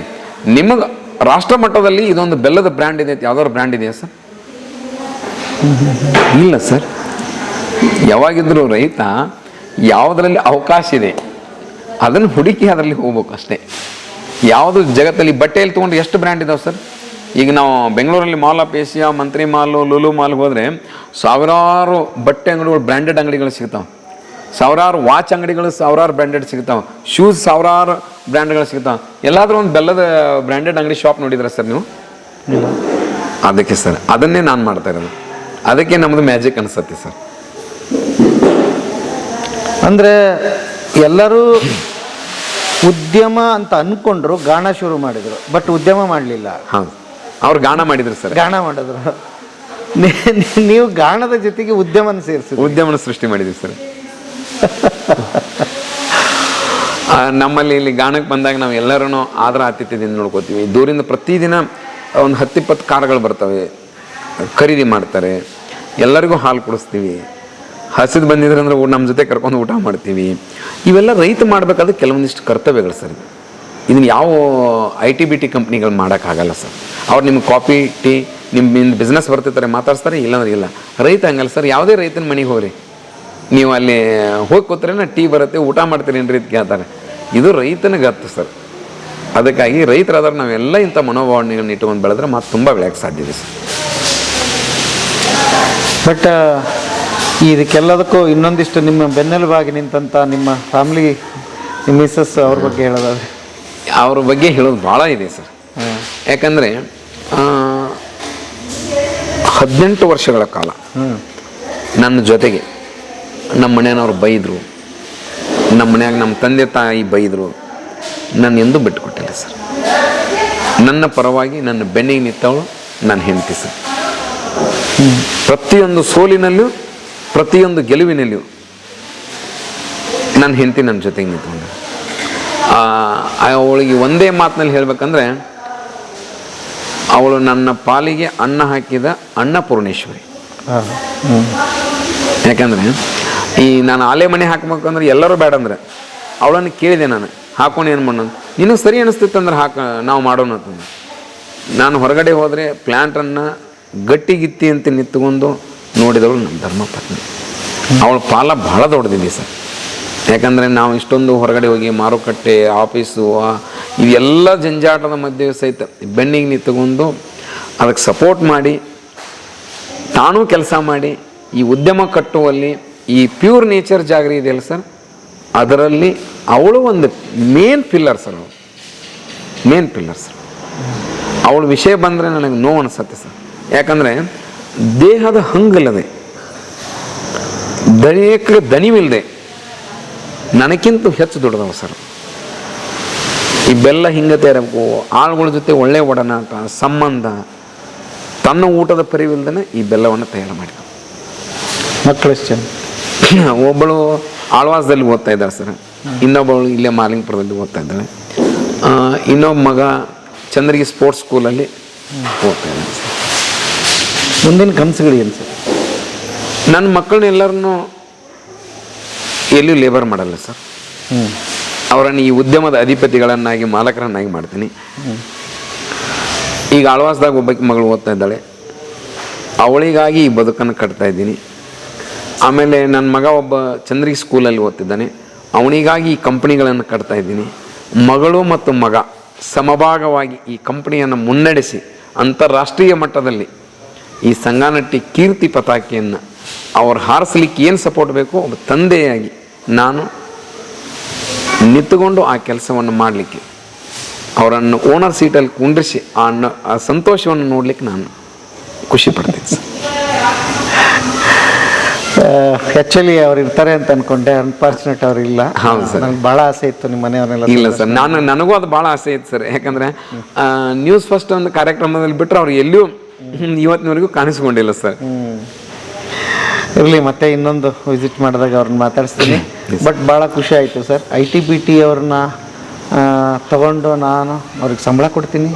[SPEAKER 1] ನಿಮಗೆ ರಾಷ್ಟ್ರ ಮಟ್ಟದಲ್ಲಿ ಇದೊಂದು ಬೆಲ್ಲದ ಬ್ರ್ಯಾಂಡ್ ಇದೆ, ಯಾವ್ದಾದ್ರು ಬ್ರ್ಯಾಂಡ್ ಇದೆಯಾ ಸರ್? ಇಲ್ಲ ಸರ್. ಯಾವಾಗಿದ್ರೂ ರೈತ ಯಾವುದರಲ್ಲಿ ಅವಕಾಶ ಇದೆ ಅದನ್ನು ಹುಡುಕಿ ಅದರಲ್ಲಿ ಹೋಗ್ಬೇಕು ಅಷ್ಟೇ. ಯಾವುದು ಜಗತ್ತಲ್ಲಿ ಬಟ್ಟೆಯಲ್ಲಿ ತೊಗೊಂಡು ಎಷ್ಟು ಬ್ರ್ಯಾಂಡ್ ಇದಾವೆ ಸರ್? ಈಗ ನಾವು ಬೆಂಗಳೂರಲ್ಲಿ mall of Asia, Mantri mall, Lulu mall ಹೋದರೆ ಸಾವಿರಾರು ಬಟ್ಟೆ ಅಂಗಡಿಗಳು, ಬ್ರ್ಯಾಂಡೆಡ್ ಅಂಗಡಿಗಳು ಸಿಗ್ತಾವೆ. ಸಾವಿರಾರು ವಾಚ್ ಅಂಗಡಿಗಳು, ಸಾವಿರಾರು ಬ್ರ್ಯಾಂಡೆಡ್ ಸಿಗ್ತಾವೆ. ಶೂಸ್ ಸಾವಿರಾರು ಬ್ರ್ಯಾಂಡ್ಗಳು ಸಿಗ್ತಾವೆ. ಎಲ್ಲಾದರೂ ಒಂದು ಬೆಲ್ಲದ ಬ್ರ್ಯಾಂಡೆಡ್ ಅಂಗಡಿ ಶಾಪ್ ನೋಡಿದ್ರೆ ಸರ್ ನೀವು? ಅದಕ್ಕೆ ಸರ್ ಅದನ್ನೇ ನಾನು ಮಾಡ್ತಾ ಇರೋದು. ಅದಕ್ಕೆ ನಮ್ಮದು ಮ್ಯಾಜಿಕ್ ಅನಿಸುತ್ತೆ ಸರ್.
[SPEAKER 2] ಅಂದರೆ ಎಲ್ಲರೂ ಉದ್ಯಮ ಅಂತ ಅಂದ್ಕೊಂಡ್ರು, ಗಾಣ ಶುರು ಮಾಡಿದರು, ಬಟ್ ಉದ್ಯಮ ಮಾಡಲಿಲ್ಲ.
[SPEAKER 1] ಹೌದು, ಅವ್ರು ಗಾಣ ಮಾಡಿದ್ರು ಸರ್.
[SPEAKER 2] ಗಾಣ ಮಾಡಿದ್ರು. ನೀವು ಗಾಣದ ಜೊತೆಗೆ ಉದ್ಯಮನ ಸೇರಿಸಿದ್ರು.
[SPEAKER 1] ಉದ್ಯಮನ ಸೃಷ್ಟಿ ಮಾಡಿದ್ವಿ ಸರ್. ನಮ್ಮಲ್ಲಿ ಇಲ್ಲಿ ಗಾಣಕ್ಕೆ ಬಂದಾಗ ನಾವು ಎಲ್ಲರೂ ಆದರ ಆತಿಥ್ಯದಿಂದ ನೋಡ್ಕೋತೀವಿ. ದೂರಿಂದ ಪ್ರತಿದಿನ ಒಂದು 10-20 ಕಾರುಗಳು ಬರ್ತವೆ, ಖರೀದಿ ಮಾಡ್ತಾರೆ. ಎಲ್ಲರಿಗೂ ಹಾಲು ಕುಡಿಸ್ತೀವಿ. ಹಸಿದು ಬಂದಿದ್ರೆ ಅಂದರೆ ನಮ್ಮ ಜೊತೆ ಕರ್ಕೊಂಡು ಊಟ ಮಾಡ್ತೀವಿ. ಇವೆಲ್ಲ ರೈತ ಮಾಡಬೇಕಾದ್ರೆ ಕೆಲವೊಂದಿಷ್ಟು ಕರ್ತವ್ಯಗಳು ಸರ್. ಇದನ್ನು ಯಾವ IT-BT ಕಂಪ್ನಿಗಳು ಮಾಡೋಕ್ಕಾಗಲ್ಲ ಸರ್. ಅವ್ರು ನಿಮ್ಗೆ ಕಾಫಿ ಟೀ ನಿಮ್ಮಿಂದ ಬಿಸ್ನೆಸ್ ಬರ್ತಿರ್ತಾರೆ, ಮಾತಾಡ್ಸ್ತಾರೆ, ಇಲ್ಲಾಂದ್ರೆ ಇಲ್ಲ. ರೈತ ಹಂಗಲ್ಲ ಸರ್. ಯಾವುದೇ ರೈತನ ಮನೆಗೆ ಹೋಗ್ರಿ, ನೀವು ಅಲ್ಲಿ ಹೋಗಿ ಕೂತ್ರೆ ಟೀ ಬರುತ್ತೆ, ಊಟ ಮಾಡ್ತೀರಿ ಏನು ರೀತಿ ಕೇಳ್ತಾರೆ. ಇದು ರೈತನ ಗತ್ತು ಸರ್. ಅದಕ್ಕಾಗಿ ರೈತರಾದ್ರೆ ನಾವೆಲ್ಲ ಇಂಥ ಮನೋಭಾವನೆಗಳನ್ನ ಇಟ್ಕೊಂಡು ಬೆಳೆದ್ರೆ ಮತ್ತೆ ತುಂಬ ಬೆಳೆಯೋಕ್ಕೆ ಸಾಧ್ಯ ಇದೆ ಸರ್.
[SPEAKER 2] ಬಟ್ ಇದಕ್ಕೆಲ್ಲದಕ್ಕೂ ಇನ್ನೊಂದಿಷ್ಟು ನಿಮ್ಮ ಬೆನ್ನೆಲುಬಾಗಿ ನಿಂತಂಥ ನಿಮ್ಮ ಫ್ಯಾಮ್ಲಿ, ನಿಮ್ಮ ಮಿಸಸ್ ಅವ್ರ ಬಗ್ಗೆ ಹೇಳೋದಾದ್ರೆ?
[SPEAKER 1] ಅವ್ರ ಬಗ್ಗೆ ಹೇಳೋದು ಭಾಳ ಇದೆ ಸರ್. ಯಾಕಂದರೆ 18 ವರ್ಷಗಳ ಕಾಲ ನನ್ನ ಜೊತೆಗೆ ನಮ್ಮ ಮನೆಯವ್ರು ಬೈದರು, ನಮ್ಮ ಮನ್ಯಾಗ ನಮ್ಮ ತಂದೆ ತಾಯಿ ಬೈದರು, ನಾನು ಎಂದೂ ಬಿಟ್ಟುಕೊಟ್ಟಿಲ್ಲ ಸರ್. ನನ್ನ ಪರವಾಗಿ ನನ್ನ ಬೆನ್ನಿಗೆ ನಿಂತವಳು ನನ್ನ ಹೆಂಡತಿ ಸರ್. ಪ್ರತಿಯೊಂದು ಸೋಲಿನಲ್ಲೂ ಪ್ರತಿಯೊಂದು ಗೆಲುವಿನಲ್ಲಿಯೂ ನನ್ನ ಹೆಂಡತಿ ನನ್ನ ಜೊತೆಗೆ ನಿಂತ್ಕೊಂಡು, ಅವಳಿಗೆ ಒಂದೇ ಮಾತಿನಲ್ಲಿ ಹೇಳಬೇಕಂದ್ರೆ ಅವಳು ನನ್ನ ಪಾಲಿಗೆ ಅನ್ನ ಹಾಕಿದ ಅನ್ನಪೂರ್ಣೇಶ್ವರಿ. ಯಾಕಂದರೆ ಈ ನಾನು ಆಲೆ ಮನೆ ಹಾಕ್ಬೇಕಂದ್ರೆ ಎಲ್ಲರೂ ಬೇಡ ಅಂದರೆ ಅವಳನ್ನು ಕೇಳಿದೆ, ನಾನು ಹಾಕೊಂಡು ಏನು ಮಾಡೋದು, ನಿನಗೆ ಸರಿ ಅನಿಸ್ತಿತ್ತಂದ್ರೆ ನಾವು ಮಾಡೋಣ ಅಂತಂದು. ನಾನು ಹೊರಗಡೆ ಹೋದರೆ ಪ್ಲ್ಯಾಂಟನ್ನು ಗಟ್ಟಿಗಿತ್ತಿ ಅಂತ ನಿಂತ್ಕೊಂಡು ನೋಡಿದವಳು ನಮ್ಮ ಧರ್ಮಪತ್ನಿ. ಅವಳ ಪಾಲ ಭಾಳ ದೊಡ್ಡದಿದೆ ಸರ್. ಯಾಕಂದರೆ ನಾವು ಇಷ್ಟೊಂದು ಹೊರಗಡೆ ಹೋಗಿ ಮಾರುಕಟ್ಟೆ, ಆಫೀಸು, ಇವೆಲ್ಲ ಜಂಜಾಟದ ಮಧ್ಯೆ ಸಹಿತ ಬೆನ್ನಿಗೆ ನಿಂತ್ಕೊಂಡು ಅದಕ್ಕೆ ಸಪೋರ್ಟ್ ಮಾಡಿ ತಾನೂ ಕೆಲಸ ಮಾಡಿ ಈ ಉದ್ಯಮ ಕಟ್ಟುವಲ್ಲಿ ಈ ಪ್ಯೂರ್ ನೇಚರ್ ಜಾಗರಿ ಇದೆಯಲ್ಲ ಸರ್, ಅದರಲ್ಲಿ ಅವಳು ಒಂದು ಮೇನ್ ಪಿಲ್ಲರ್ ಸರ್. ಅವಳು ಮೇನ್ ಪಿಲ್ಲರ್ ಸರ್. ಅವಳ ವಿಷಯ ಬಂದರೆ ನನಗೆ ನೋವು ಅನಿಸುತ್ತೆ ಸರ್. ಯಾಕಂದರೆ ದೇಹದ ಹಂಗಲ್ಲದೆ, ದೇಹಕ್ಕೆ ದಣಿವಿಲ್ಲದೆ ನನಗಿಂತ ಹೆಚ್ಚು ದೊಡ್ಡದವ ಸರ್. ಈ ಬೆಲ್ಲ ಹಿಂಗತೆ ಇರಬೇಕು, ಆಳುಗಳ ಜೊತೆ ಒಳ್ಳೆ ಒಡನಾಟ, ಸಂಬಂಧ, ತನ್ನ ಊಟದ ಪರಿವಿಲ್ದೇ ಈ ಬೆಲ್ಲವನ್ನು ತಯಾರು ಮಾಡಿದ.
[SPEAKER 2] ಮಕ್ಕಳು ಎಷ್ಟು ಜನ?
[SPEAKER 1] ಒಬ್ಬಳು ಆಳ್ವಾಸದಲ್ಲಿ ಓದ್ತಾ ಇದ್ದಾಳೆ ಸರ್, ಇನ್ನೊಬ್ಬಳು ಇಲ್ಲೇ ಮಾಲಿಂಗಪುರದಲ್ಲಿ ಓದ್ತಾ ಇದ್ದಾಳೆ, ಇನ್ನೊಬ್ಬ ಮಗ ಚಂದ್ರಗಿ ಸ್ಪೋರ್ಟ್ಸ್ ಸ್ಕೂಲಲ್ಲಿ ಓದ್ತಾ ಇದ್ದಾನೆ ಸರ್.
[SPEAKER 2] ಮುಂದಿನ ಕನಸುಗಳು ಏನು ಸರ್?
[SPEAKER 1] ನನ್ನ ಮಕ್ಕಳನ್ನೆಲ್ಲರನ್ನೂ ಎಲ್ಲೂ ಲೇಬರ್ ಮಾಡಲ್ಲ ಸರ್. ಅವರನ್ನು ಈ ಉದ್ಯಮದ ಅಧಿಪತಿಗಳನ್ನಾಗಿ, ಮಾಲಕರನ್ನಾಗಿ ಮಾಡ್ತೀನಿ. ಈಗ ಆಳ್ವಾಸದಾಗ ಒಬ್ಬಕ್ಕೆ ಮಗಳು ಓದ್ತಾ ಇದ್ದಾಳೆ, ಅವಳಿಗಾಗಿ ಈ ಬದುಕನ್ನು ಕಟ್ತಾ ಇದ್ದೀನಿ. ಆಮೇಲೆ ನನ್ನ ಮಗ ಒಬ್ಬ ಚಂದ್ರಗಿ ಸ್ಕೂಲಲ್ಲಿ ಓದ್ತಿದ್ದಾನೆ, ಅವನಿಗಾಗಿ ಈ ಕಂಪ್ನಿಗಳನ್ನು ಕಟ್ತಾ ಇದ್ದೀನಿ. ಮಗಳು ಮತ್ತು ಮಗ ಸಮಭಾಗವಾಗಿ ಈ ಕಂಪ್ನಿಯನ್ನು ಮುನ್ನಡೆಸಿ ಅಂತಾರಾಷ್ಟ್ರೀಯ ಮಟ್ಟದಲ್ಲಿ ಈ ಸಂಗಾನಟ್ಟಿ ಕೀರ್ತಿ ಪತಾಕೆಯನ್ನು ಅವ್ರು ಹಾರಿಸ್ಲಿಕ್ಕೆ ಏನು ಸಪೋರ್ಟ್ ಬೇಕೋ ಒಬ್ಬ ತಂದೆಯಾಗಿ ನಾನು ನಿಂತುಕೊಂಡು ಆ ಕೆಲಸವನ್ನು ಮಾಡಲಿಕ್ಕೆ, ಅವರನ್ನು ಓನರ್ ಸೀಟಲ್ಲಿ ಕುಂಡ್ರಿಸಿ ಆ ಸಂತೋಷವನ್ನು ನೋಡಲಿಕ್ಕೆ ನಾನು ಖುಷಿ ಪಡ್ತೀನಿ ಸರ್.
[SPEAKER 2] ಆ್ಯಕ್ಚುಲಿ ಅವ್ರು ಇರ್ತಾರೆ ಅಂತ ಅನ್ಕೊಂಡೆ, ಅನ್ಫಾರ್ಚುನೇಟ್ ಅವ್ರು ಇಲ್ಲ.
[SPEAKER 1] ಹೌದು ಸರ್.
[SPEAKER 2] ನನಗೆ ಭಾಳ ಆಸೆ ಇತ್ತು ನಿಮ್ಮ ಮನೆಯವರೆಲ್ಲ.
[SPEAKER 1] ಇಲ್ಲ ಸರ್, ನನಗೂ ಅದು ಭಾಳ ಆಸೆ ಇತ್ತು ಸರ್. ಯಾಕಂದರೆ ನ್ಯೂಸ್ ಫಸ್ಟ್ ಒಂದು ಕಾರ್ಯಕ್ರಮದಲ್ಲಿ ಬಿಟ್ಟರೆ ಅವ್ರು ಎಲ್ಲೂ ಇವತ್ತಿನವರೆಗೂ ಕಾಣಿಸ್ಕೊಂಡಿಲ್ಲ ಸರ್.
[SPEAKER 2] ಇರಲಿ, ಮತ್ತೆ ಇನ್ನೊಂದು ವಿಸಿಟ್ ಮಾಡಿದಾಗ ಅವ್ರನ್ನ ಮಾತಾಡಿಸ್ತೀನಿ. ಬಟ್ ಭಾಳ ಖುಷಿ ಆಯಿತು ಸರ್. IT-BT ಅವ್ರನ್ನ ತಗೊಂಡು ನಾನು ಅವ್ರಿಗೆ ಸಂಬಳ ಕೊಡ್ತೀನಿ,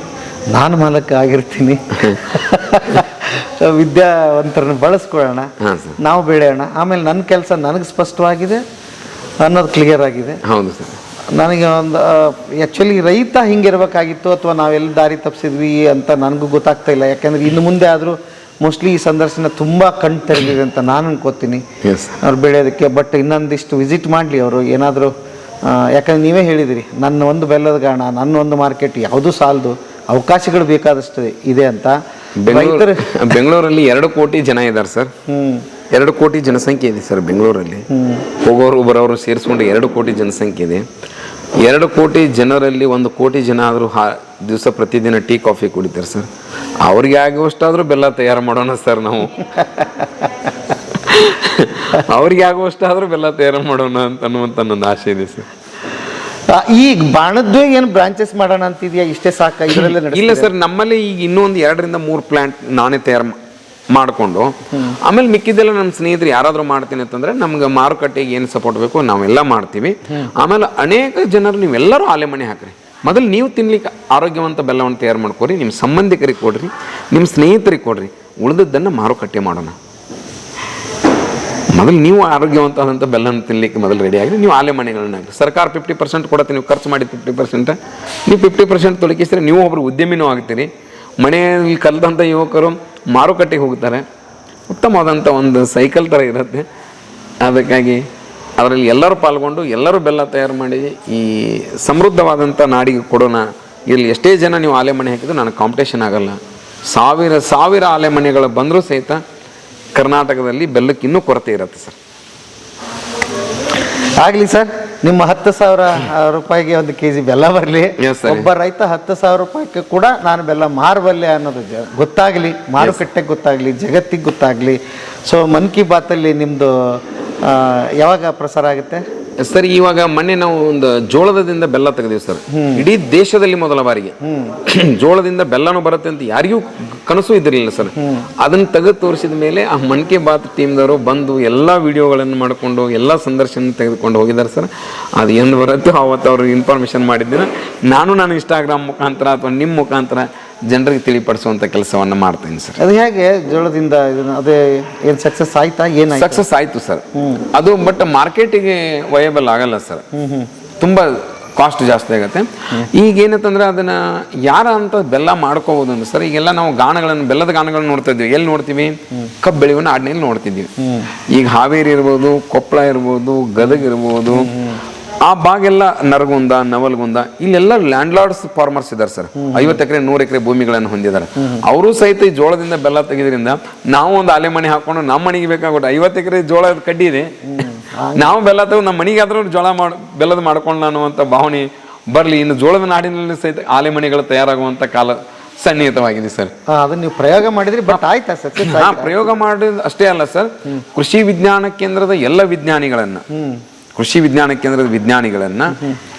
[SPEAKER 2] ನಾನು ಮಾಲಕ ಆಗಿರ್ತೀನಿ. ವಿದ್ಯಾವಂತರನ್ನು ಬಳಸ್ಕೊಳ್ಳೋಣ, ನಾವು ಬೆಳೆಯೋಣ. ಆಮೇಲೆ ನನ್ನ ಕೆಲಸ ನನಗೆ ಸ್ಪಷ್ಟವಾಗಿದೆ ಅನ್ನೋದು ಕ್ಲಿಯರ್ ಆಗಿದೆ.
[SPEAKER 1] ಹೌದು ಸರ್.
[SPEAKER 2] ನನಗೆ ಒಂದು ಆ್ಯಕ್ಚುಲಿ ರೈತ ಹಿಂಗಿರ್ಬೇಕಾಗಿತ್ತು ಅಥವಾ ನಾವೆಲ್ಲ ದಾರಿ ತಪ್ಪಿಸಿದ್ವಿ ಅಂತ ನನಗೂ ಗೊತ್ತಾಗ್ತಾ ಇಲ್ಲ. ಯಾಕೆಂದರೆ ಇನ್ನು ಮುಂದೆ ಆದರೂ ಮೋಸ್ಟ್ಲಿ ಈ ಸಂದರ್ಶನ ತುಂಬ ಕಣ್ ತೆರೆದಿದೆ ಅಂತ ನಾನು ಅನ್ಕೋತೀನಿ
[SPEAKER 1] ಎಸ್
[SPEAKER 2] ಅವ್ರು ಬೆಳೆಯೋದಕ್ಕೆ. ಬಟ್ ಇನ್ನೊಂದಿಷ್ಟು ವಿಸಿಟ್ ಮಾಡಲಿ ಅವರು ಏನಾದರೂ, ಯಾಕಂದ್ರೆ ನೀವೇ ಹೇಳಿದಿರಿ ನನ್ನ ಒಂದು ಬೆಲ್ಲದ ಗಾಣ, ನನ್ನ ಒಂದು ಮಾರ್ಕೆಟ್ ಯಾವುದೂ ಸಾಲದು, ಅವಕಾಶಗಳು ಬೇಕಾದಷ್ಟು ಇದೆ ಅಂತ.
[SPEAKER 1] ಬೆಂಗಳೂರಲ್ಲಿ 2 ಕೋಟಿ ಜನ ಇದ್ದಾರೆ ಸರ್. 2 ಕೋಟಿ ಜನಸಂಖ್ಯೆ ಇದೆ ಸರ್ ಬೆಂಗಳೂರಲ್ಲಿ. ಹೋಗೋರು ಬರೋರು ಸೇರಿಸ್ಕೊಂಡು 2 ಕೋಟಿ ಜನಸಂಖ್ಯೆ ಇದೆ. 2 ಕೋಟಿ ಜನರಲ್ಲಿ 1 ಕೋಟಿ ಜನ ಆದರೂ ದಿವಸ ಪ್ರತಿದಿನ ಟೀ ಕಾಫಿ ಕುಡಿತಾರೆ ಸರ್. ಅವ್ರಿಗೆ ಆಗುವಷ್ಟಾದರೂ ಬೆಲ್ಲ ತಯಾರು ಮಾಡೋಣ ಸರ್ ನಾವು. ಅವ್ರಿಗೆ ಆಗುವಷ್ಟಾದರೂ ಬೆಲ್ಲ ತಯಾರು ಮಾಡೋಣ ಅನ್ನುವಂಥ ನನ್ನ ಆಸೆ ಇದೆ ಸರ್.
[SPEAKER 2] ಈಗ ಬಾಣದ್ದು ಏನು ಬ್ರಾಂಚಸ್ ಮಾಡೋಣ ಅಂತಿದ್ಯಾ, ಇಷ್ಟೇ ಸಾಕ ಇದರಲ್ಲೇ?
[SPEAKER 1] ಇಲ್ಲ ಸರ್, ನಮ್ಮಲ್ಲಿ ಈಗ ಇನ್ನೊಂದು 2 ರಿಂದ 3 ಪ್ಲಾಂಟ್ ನಾನೇ ತಯಾರು ಮಾಡಿಕೊಂಡು ಆಮೇಲೆ ಮಿಕ್ಕಿದ್ದೆಲ್ಲ ನಮ್ಮ ಸ್ನೇಹಿತರು ಯಾರಾದರೂ ಮಾಡ್ತೀನಿ ಅಂತಂದ್ರೆ ನಮ್ಗೆ ಮಾರುಕಟ್ಟೆಗೆ ಏನು ಸಪೋರ್ಟ್ ಬೇಕು ನಾವೆಲ್ಲ ಮಾಡ್ತೀವಿ. ಆಮೇಲೆ ಅನೇಕ ಜನರು ನೀವೆಲ್ಲರೂ ಆಲೆ ಮನೆ ಹಾಕ್ರಿ. ಮೊದಲು ನೀವು ತಿನ್ಲಿಕ್ಕೆ ಆರೋಗ್ಯವಂತ ಬೆಲ್ಲವನ್ನು ತಯಾರು ಮಾಡ್ಕೊರಿ, ನಿಮ್ಮ ಸಂಬಂಧಿಕರಿಗೆ ಕೊಡ್ರಿ, ನಿಮ್ಮ ಸ್ನೇಹಿತರಿಗೆ ಕೊಡ್ರಿ, ಉಳಿದದ್ದನ್ನು ಮಾರುಕಟ್ಟೆ ಮಾಡೋಣ. ಮೊದಲು ನೀವು ಆರೋಗ್ಯವಂತವಾದಂಥ ಬೆಲ್ಲನ ತಿನ್ನಲಿಕ್ಕೆ ಮೊದಲು ರೆಡಿ ಆಗಿರಿ. ನೀವು ಆಲೆ ಮನೆಗಳನ್ನ ಹಾಕಿ. ಸರ್ಕಾರ 50% ಕೊಡುತ್ತೆ, ನೀವು ಖರ್ಚು ಮಾಡಿ 50%, ನೀವು 50% ತೊಡಗಿಸಿದ್ರೆ ನೀವು ಒಬ್ಬರು ಉದ್ಯಮಿನೂ ಆಗ್ತೀರಿ. ಮನೆಯಲ್ಲಿ ಕಲಿತಂಥ ಯುವಕರು ಮಾರುಕಟ್ಟೆಗೆ ಹೋಗ್ತಾರೆ. ಉತ್ತಮವಾದಂಥ ಒಂದು ಸೈಕಲ್ ಥರ ಇರುತ್ತೆ. ಅದಕ್ಕಾಗಿ ಅದರಲ್ಲಿ ಎಲ್ಲರೂ ಪಾಲ್ಗೊಂಡು ಎಲ್ಲರೂ ಬೆಲ್ಲ ತಯಾರು ಮಾಡಿ ಈ ಸಮೃದ್ಧವಾದಂಥ ನಾಡಿಗೆ ಕೊಡೋಣ. ಇಲ್ಲಿ ಎಷ್ಟೇ ಜನ ನೀವು ಆಲೆ ಮನೆ ಹಾಕಿದ್ರು ನನಗೆ ಕಾಂಪಿಟೇಷನ್ ಆಗಲ್ಲ. ಸಾವಿರ ಆಲೆ ಮನೆಗಳು ಬಂದರೂ ಸಹಿತ ಕರ್ನಾಟಕದಲ್ಲಿ ಬೆಲ್ಲಕ್ಕೆ ಇನ್ನೂ ಕೊರತೆ ಇರುತ್ತೆ ಸರ್.
[SPEAKER 2] ಆಗಲಿ ಸರ್, ನಿಮ್ಮ 10,000 ರೂಪಾಯಿಗೆ 1 kg ಬೆಲ್ಲ ಬರಲಿ.
[SPEAKER 1] Yes, sir.
[SPEAKER 2] ಒಬ್ಬ ರೈತ 10,000 ರೂಪಾಯಿಗೆ ಕೂಡ ನಾನು ಬೆಲ್ಲ ಮಾರಬಲ್ಲೆ ಅನ್ನೋದು ಗೊತ್ತಾಗಲಿ, ಮಾರುಕಟ್ಟೆಗೆ ಗೊತ್ತಾಗಲಿ, ಜಗತ್ತಿಗೆ ಗೊತ್ತಾಗಲಿ. ಸೊ ಮನ್ ಕಿ ಬಾತಲ್ಲಿ ನಿಮ್ಮದು ಯಾವಾಗ ಪ್ರಸಾರ ಆಗುತ್ತೆ
[SPEAKER 1] ಸರ್? ಇವಾಗ ಮೊನ್ನೆ ನಾವು ಒಂದು ಜೋಳದಿಂದ ಬೆಲ್ಲ ತೆಗೆದೀವಿ ಸರ್. ಇಡೀ ದೇಶದಲ್ಲಿ ಮೊದಲ ಬಾರಿಗೆ ಜೋಳದಿಂದ ಬೆಲ್ಲನೂ ಬರುತ್ತೆ ಅಂತ ಯಾರಿಗೂ ಕನಸು ಇದ್ದಿರಲಿಲ್ಲ ಸರ್. ಅದನ್ನ ತೆಗೆದು ತೋರಿಸಿದ ಮೇಲೆ ಆ ಮನ್ ಕಿ ಬಾತ್ ಟೀಮ್ದವರು ಬಂದು ಎಲ್ಲ ವಿಡಿಯೋಗಳನ್ನು ಮಾಡಿಕೊಂಡು ಎಲ್ಲ ಸಂದರ್ಶನ ತೆಗೆದುಕೊಂಡು ಹೋಗಿದ್ದಾರೆ ಸರ್. ಅದು ಎಂದು ಬರುತ್ತೆ ಅವತ್ತು ಅವರು ಇನ್ಫಾರ್ಮೇಷನ್ ಮಾಡಿದ್ದೀರ. ನಾನು ಇನ್ಸ್ಟಾಗ್ರಾಮ್ ಮುಖಾಂತರ ಅಥವಾ ನಿಮ್ಮ ಮುಖಾಂತರ ಜನರಿಗೆ ತಿಳಿಪಡಿಸುವಂಥ ಕೆಲಸವನ್ನು ಮಾಡ್ತೀನಿ ಸರ್.
[SPEAKER 2] ಅದು ಹೇಗೆ ಜೋಳದಿಂದ ಅದೇ ಏನು ಸಕ್ಸಸ್ ಆಯ್ತಾ? ಏನು
[SPEAKER 1] ಸಕ್ಸಸ್ ಆಯಿತು ಸರ್ ಅದು. ಬಟ್ ಮಾರ್ಕೆಟಿಗೆ ವಯಬಲ್ ಆಗಲ್ಲ ಸರ್, ತುಂಬ ಕಾಸ್ಟ್ ಜಾಸ್ತಿ ಆಗುತ್ತೆ. ಈಗ ಏನಂತಂದ್ರೆ ಅದನ್ನ ಯಾರ ಅಂತ ಬೆಲ್ಲ ಮಾಡ್ಕೋಬೋದು ಅಂದ್ರೆ ಸರ್, ಈಗೆಲ್ಲ ನಾವು ಬೆಲ್ಲದ ಗಾಣಗಳನ್ನು ನೋಡ್ತಾ ಇದ್ವಿ. ಎಲ್ಲಿ ನೋಡ್ತೀವಿ? ಕಬ್ಬು ಬೆಳೆಯುವ ನಾಡಿನಲ್ಲಿ ನೋಡ್ತಿದ್ವಿ. ಈಗ ಹಾವೇರಿ ಇರ್ಬೋದು, ಕೊಪ್ಪಳ ಇರ್ಬೋದು, ಗದಗ ಇರ್ಬೋದು, ಆ ಭಾಗೆಲ್ಲ ನರಗುಂದ, ನವಲ್ಗುಂದ, ಇಲ್ಲೆಲ್ಲ ಲ್ಯಾಂಡ್ಲಾರ್ಡ್ಸ್ ಫಾರ್ಮರ್ಸ್ ಇದ್ದಾರೆ ಸರ್. 50 ಎಕರೆ 100 ಎಕರೆ ಭೂಮಿಗಳನ್ನು ಹೊಂದಿದ್ದಾರೆ. ಅವರು ಸಹಿತ ಈ ಜೋಳದಿಂದ ಬೆಲ್ಲ ತೆಗೆದ್ರಿಂದ ನಾವು ಒಂದು ಆಲೆ ಮನೆ ಹಾಕೊಂಡು ನಮ್ಮ ಮನೆಗೆ ಬೇಕಾಗ್ಬಿಟ್ಟು 50 ಎಕರೆ ಜೋಳದ ಕಡ್ಡಿ ಇದೆ, ನಾವು ಬೆಲ್ಲ ತೆಗೆದು ನಮ್ಮ ಮನೆಗಾದ್ರೂ ಬೆಲ್ಲದ ಮಾಡ್ಕೊಳ್ಳೋಣ ಅನ್ನುವಂಥ ಭಾವನೆ ಬರಲಿ. ಇನ್ನು ಜೋಳದ ನಾಡಿನಲ್ಲಿ ಸಹಿತ ಆಲೆ ಮನೆಗಳು ತಯಾರಾಗುವಂಥ ಕಾಲ ಸನ್ನಿಹಿತವಾಗಿದೆ ಸರ್.
[SPEAKER 2] ಅದನ್ನ ನೀವು ಪ್ರಯೋಗ ಮಾಡಿದ್ರಿ, ಬಟ್ ಆಯ್ತಾ ಸರ್?
[SPEAKER 1] ಪ್ರಯೋಗ ಮಾಡಿದ ಅಷ್ಟೇ ಅಲ್ಲ ಸರ್, ಕೃಷಿ ವಿಜ್ಞಾನ ಕೇಂದ್ರದ ಎಲ್ಲ ವಿಜ್ಞಾನಿಗಳನ್ನ, ಕೃಷಿ ವಿಜ್ಞಾನ ಕೇಂದ್ರದ ವಿಜ್ಞಾನಿಗಳನ್ನ,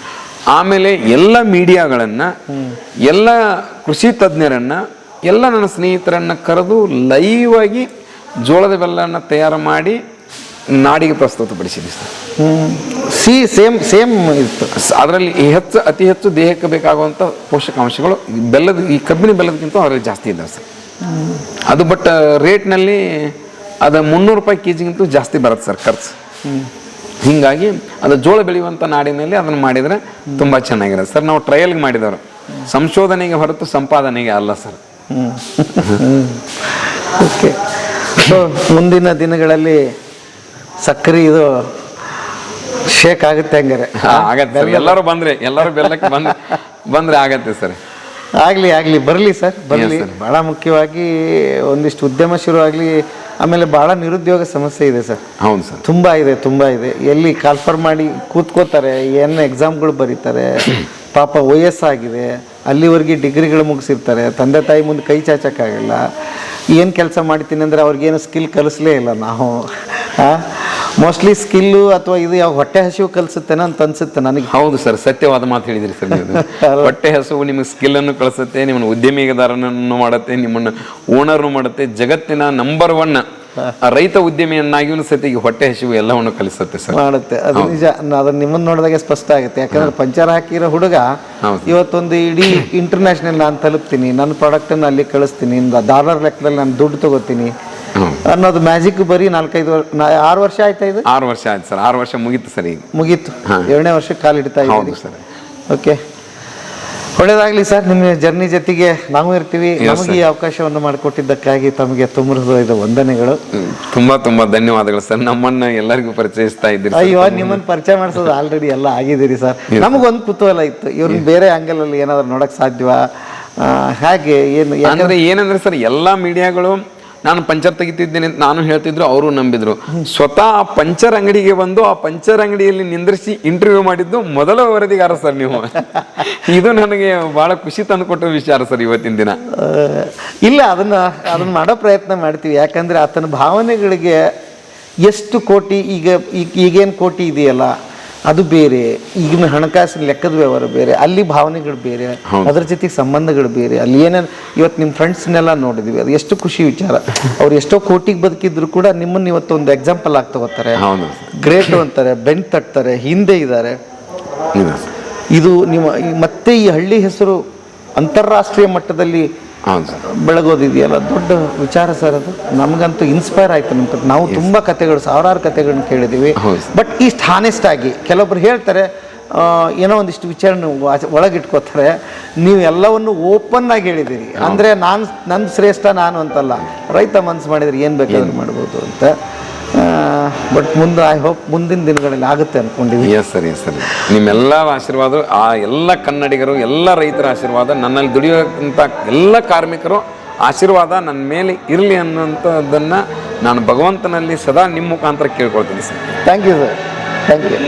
[SPEAKER 1] ಆಮೇಲೆ ಎಲ್ಲ ಮೀಡಿಯಾಗಳನ್ನ, ಎಲ್ಲ ಕೃಷಿ ತಜ್ಞರನ್ನ, ಎಲ್ಲ ನನ್ನ ಸ್ನೇಹಿತರನ್ನ ಕರೆದು ಲೈವ್ ಆಗಿ ಜೋಳದ ಬೆಲ್ಲನ ತಯಾರು ಮಾಡಿ ನಾಡಿಗೆ ಪ್ರಸ್ತುತಪಡಿಸಿದೆ ಸರ್.
[SPEAKER 2] ಸೇಮ್ ಇತ್ತು
[SPEAKER 1] ಅದರಲ್ಲಿ ಅತಿ ಹೆಚ್ಚು ದೇಹಕ್ಕೆ ಬೇಕಾಗುವಂಥ ಪೋಷಕಾಂಶಗಳು ಈ ಕಬ್ಬಿನ ಬೆಲ್ಲದಕ್ಕಿಂತ ಅದರಲ್ಲಿ ಜಾಸ್ತಿ ಇದ್ದಾವೆ ಸರ್. ಅದು ಬಟ್ ರೇಟ್ನಲ್ಲಿ ಅದು 300 ರೂಪಾಯಿ ಕೆಜಿಗಿಂತೂ ಜಾಸ್ತಿ ಬರುತ್ತೆ ಸರ್ ಖರ್ಚು. ಹೀಗಾಗಿ ಅದು ಜೋಳ ಬೆಳೆಯುವಂಥ ನಾಡಿನಲ್ಲಿ ಅದನ್ನು ಮಾಡಿದರೆ ತುಂಬ ಚೆನ್ನಾಗಿರುತ್ತೆ ಸರ್. ನಾವು ಟ್ರಯಲ್ಗೆ ಮಾಡಿದವರು, ಸಂಶೋಧನೆಗೆ ಹೊರತು ಸಂಪಾದನೆಗೆ ಅಲ್ಲ ಸರ್.
[SPEAKER 2] ಓಕೆ. ಸೊ ಮುಂದಿನ ದಿನಗಳಲ್ಲಿ ಸಕ್ಕರೆ ಇದು ಶೇಕ್ ಆಗುತ್ತೆ ಹಂಗಾರೆ?
[SPEAKER 1] ಆಗತ್ತೆ ಸರ್, ಎಲ್ಲರೂ ಬೆಲ್ಲಕ್ಕೆ ಬಂದರೆ ಆಗತ್ತೆ ಸರ್.
[SPEAKER 2] ಆಗಲಿ ಬರಲಿ ಸರ್, ಬರಲಿ. ಭಾಳ ಮುಖ್ಯವಾಗಿ ಒಂದಿಷ್ಟು ಉದ್ಯಮ ಶುರು ಆಗಲಿ. ಆಮೇಲೆ ಭಾಳ ನಿರುದ್ಯೋಗ ಸಮಸ್ಯೆ ಇದೆ ಸರ್.
[SPEAKER 1] ಹೌದು ಸರ್, ತುಂಬ
[SPEAKER 2] ಇದೆ. ಎಲ್ಲಿ ಕಾಲ್ಫರ್ ಮಾಡಿ ಕೂತ್ಕೋತಾರೆ, ಏನು ಎಕ್ಸಾಮ್ಗಳು ಬರೀತಾರೆ, ಪಾಪ ವಯಸ್ಸಾಗಿದೆ, ಅಲ್ಲಿವರೆಗೆ ಡಿಗ್ರಿಗಳು ಮುಗಿಸಿರ್ತಾರೆ, ತಂದೆ ತಾಯಿ ಮುಂದೆ ಕೈ ಚಾಚಕ್ಕಾಗಲ್ಲ. ಏನು ಕೆಲಸ ಮಾಡ್ತೀನಿ ಅಂದರೆ ಅವ್ರಿಗೇನು ಸ್ಕಿಲ್ ಕಲಿಸ್ಲೇ ಇಲ್ಲ ನಾವು. ಮೋಸ್ಟ್ಲಿ ಸ್ಕಿಲ್ಲು ಅಥವಾ ಇದು ಯಾವ ಹೊಟ್ಟೆ ಹಸಿವು ಕಲಿಸುತ್ತೇನೋ ಅಂತ ಅನ್ಸುತ್ತೆ ನನಗೆ.
[SPEAKER 1] ಹೌದು ಸರ್, ಸತ್ಯವಾದ ಮಾತು ಹೇಳಿದ್ರಿ ಸರ್ ನೀವು. ಹೊಟ್ಟೆ ಹಸಿವು ನಿಮಗೆ ಸ್ಕಿಲ್ಲನ್ನು ಕಳಿಸುತ್ತೆ, ನಿಮ್ಮನ್ನು ಉದ್ಯಮಿದಾರನನ್ನು ಮಾಡುತ್ತೆ, ನಿಮ್ಮನ್ನು ಓನರ್ನು ಮಾಡುತ್ತೆ. ಜಗತ್ತಿನ ನಂಬರ್ 1 ರೈತ ಉದ್ಯಮಿಯನ್ನಾಗಿಯೂ ಸಹಿತ ಈಗ ಹೊಟ್ಟೆ ಹಸಿವು ಎಲ್ಲವನ್ನು ಕಲಿಸುತ್ತೆ ಸರ್, ಮಾಡುತ್ತೆ.
[SPEAKER 2] ಅದು ನಿಜ. ಅದನ್ನ ನಿಮ್ಮನ್ನು ನೋಡಿದಾಗ ಸ್ಪಷ್ಟ ಆಗುತ್ತೆ. ಯಾಕಂದ್ರೆ ಪಂಚರ್ ಹಾಕಿರೋ ಹುಡುಗ ಇವತ್ತೊಂದು ಇಡೀ ಇಂಟರ್ನ್ಯಾಷನಲ್ ನಾನು ತಲುಪ್ತೀನಿ, ನನ್ನ ಪ್ರಾಡಕ್ಟನ್ನು ಅಲ್ಲಿ ಕಳಿಸ್ತೀನಿ, ಡಾಲರ್ ಲೆಕ್ಕದಲ್ಲಿ ನಾನು ದುಡ್ಡು ತಗೋತೀನಿ ಅನ್ನೋದು ಮ್ಯಾಜಿಕ್ ಬರೀ 6 ವರ್ಷ ಆಯ್ತಾ? ಇದು
[SPEAKER 1] 6 ವರ್ಷ ಆಯ್ತು ಸರ್. 6 ವರ್ಷ ಮುಗೀತು ಸರ್. ಈಗ
[SPEAKER 2] ಮುಗೀತು, 7ನೇ ವರ್ಷಕ್ಕೆ ಕಾಲಿಡ್ತಾ ಇದ್ದೀವಿ ಸರ್. ಓಕೆ, ಒಳ್ಳೇದಾಗ್ಲಿ ಸರ್, ನಿಮ್ಮ ಜರ್ನಿ ಜೊತೆಗೆ ನಾವು ಇರ್ತೀವಿ. ನಮಗೆ ಈ ಅವಕಾಶವನ್ನು ಮಾಡಿಕೊಟ್ಟಿದ್ದಕ್ಕಾಗಿ ತಮಗೆ ತುಂಬ ಹೃದಯದ ವಂದನೆಗಳು.
[SPEAKER 1] ತುಂಬಾ ಧನ್ಯವಾದಗಳು ಸರ್. ನಮ್ಮನ್ನ ಎಲ್ಲರಿಗೂ ಪರಿಚಯಿಸ್ತಾ ಇದ್ದೀರಿ.
[SPEAKER 2] ಅಯ್ಯೋ, ನಿಮ್ಮನ್ನ ಪರಿಚಯ ಮಾಡಿಸೋದು ಆಲ್ರೆಡಿ ಎಲ್ಲ ಆಗಿದ್ದೀರಿ ಸರ್. ನಮಗೊಂದು ಕುತೂಹಲ ಇತ್ತು, ಇವ್ರನ್ನ ಬೇರೆ ಆಂಗಲ್ ಅಲ್ಲಿ ಏನಾದ್ರು ನೋಡಕ್ ಸಾಧ್ಯವಾ, ಹಾಗೆ ಏನು
[SPEAKER 1] ಅಂದ್ರೆ ಏನಂದ್ರೆ ಸರ್, ಎಲ್ಲಾ ಮೀಡಿಯಾಗಳು ನಾನು ಪಂಚರ್ ತೆಗಿತಿದ್ದೇನೆ ಅಂತ ನಾನು ಹೇಳ್ತಿದ್ರು, ಅವರು ನಂಬಿದ್ರು. ಸ್ವತಃ ಆ ಪಂಚರ್ ಅಂಗಡಿಗೆ ಬಂದು ಆ ಪಂಚರ್ ಅಂಗಡಿಯಲ್ಲಿ ನಿಂದ್ರಿಸಿ ಇಂಟರ್ವ್ಯೂ ಮಾಡಿದ್ದು ಮೊದಲ ವರದಿಗಾರ ಸರ್ ನೀವು. ಇದು ನನಗೆ ಬಹಳ ಖುಷಿ ತಂದುಕೊಟ್ಟ ವಿಚಾರ ಸರ್ ಇವತ್ತಿನ ದಿನ.
[SPEAKER 2] ಇಲ್ಲ, ಅದನ್ನ ಮಾಡೋ ಪ್ರಯತ್ನ ಮಾಡ್ತೀವಿ. ಯಾಕಂದ್ರೆ ಆತನ ಭಾವನೆಗಳಿಗೆ ಎಷ್ಟು ಕೋಟಿ, ಈಗೇನು ಕೋಟಿ ಇದೆಯಲ್ಲ ಅದು ಬೇರೆ, ಈಗಿನ ಹಣಕಾಸಿನ ಲೆಕ್ಕದ ವ್ಯವಹಾರ ಬೇರೆ, ಅಲ್ಲಿ ಭಾವನೆಗಳು ಬೇರೆ, ಅದ್ರ ಜೊತೆಗೆ ಸಂಬಂಧಗಳು ಬೇರೆ. ಅಲ್ಲಿ ಏನೇನು ಇವತ್ತು ನಿಮ್ಮ ಫ್ರೆಂಡ್ಸ್ನೆಲ್ಲ ನೋಡಿದ್ವಿ, ಅದು ಎಷ್ಟು ಖುಷಿ ವಿಚಾರ. ಅವ್ರು ಎಷ್ಟೋ ಕೋಟಿಗೆ ಬದುಕಿದ್ರು ಕೂಡ ನಿಮ್ಮನ್ನು ಇವತ್ತು ಒಂದು ಎಕ್ಸಾಂಪಲ್ ಆಗಿ ತಗೋತಾರೆ, ಗ್ರೇಟ್ ಅಂತಾರೆ, ಬೆಂಡ್ ತಟ್ತಾರೆ, ಹಿಂದೆ ಇದ್ದಾರೆ. ಇದು ನಿಮ್ಮ ಮತ್ತೆ ಈ ಹಳ್ಳಿ ಹೆಸರು ಅಂತಾರಾಷ್ಟ್ರೀಯ ಮಟ್ಟದಲ್ಲಿ ಬೆಳಗೋದಿದೆಯಲ್ಲ, ದೊಡ್ಡ ವಿಚಾರ ಸರ್. ಅದು ನಮಗಂತೂ ಇನ್ಸ್ಪೈರ್ ಆಯ್ತು. ನಾವು ತುಂಬ ಕಥೆಗಳು, ಸಾವಿರಾರು ಕಥೆಗಳನ್ನ ಕೇಳಿದ್ದೀವಿ. ಬಟ್ ಇಷ್ಟು ಹಾನೆಸ್ಟ್ ಆಗಿ ಕೆಲವೊಬ್ರು ಹೇಳ್ತಾರೆ, ಏನೋ ಒಂದಿಷ್ಟು ವಿಚಾರಣೆ ಒಳಗಿಟ್ಕೋತಾರೆ. ನೀವು ಎಲ್ಲವನ್ನು ಓಪನ್ ಆಗಿ ಹೇಳಿದ್ದೀರಿ. ಅಂದರೆ ನನ್ನ ಶ್ರೇಷ್ಠ ನಾನು ಅಂತಲ್ಲ, ರೈತ ಮನಸ್ಸು ಮಾಡಿದರೆ ಏನು ಬೇಕಾದ್ರೂ ಮಾಡ್ಬೋದು ಅಂತ. ಬಟ್ ಮುಂದೆ ಐ ಹೋಪ್ ಮುಂದಿನ ದಿನಗಳಲ್ಲಿ ಆಗುತ್ತೆ ಅನ್ಕೊಂಡಿವಿ.
[SPEAKER 1] Yes sir. ನಿಮ್ಮೆಲ್ಲ ಆಶೀರ್ವಾದ, ಆ ಎಲ್ಲ ಕನ್ನಡಿಗರು, ಎಲ್ಲ ರೈತರ ಆಶೀರ್ವಾದ, ನನ್ನಲ್ಲಿ ದುಡಿಯುವಂಥ ಎಲ್ಲ ಕಾರ್ಮಿಕರು ಆಶೀರ್ವಾದ ನನ್ನ ಮೇಲೆ ಇರಲಿ ಅನ್ನೋಂಥದ್ದನ್ನು ನಾನು ಭಗವಂತನಲ್ಲಿ ಸದಾ ನಿಮ್ಮ ಮುಖಾಂತರ ಕೇಳ್ಕೊಳ್ತೀನಿ sir.
[SPEAKER 2] Thank you sir, thank you.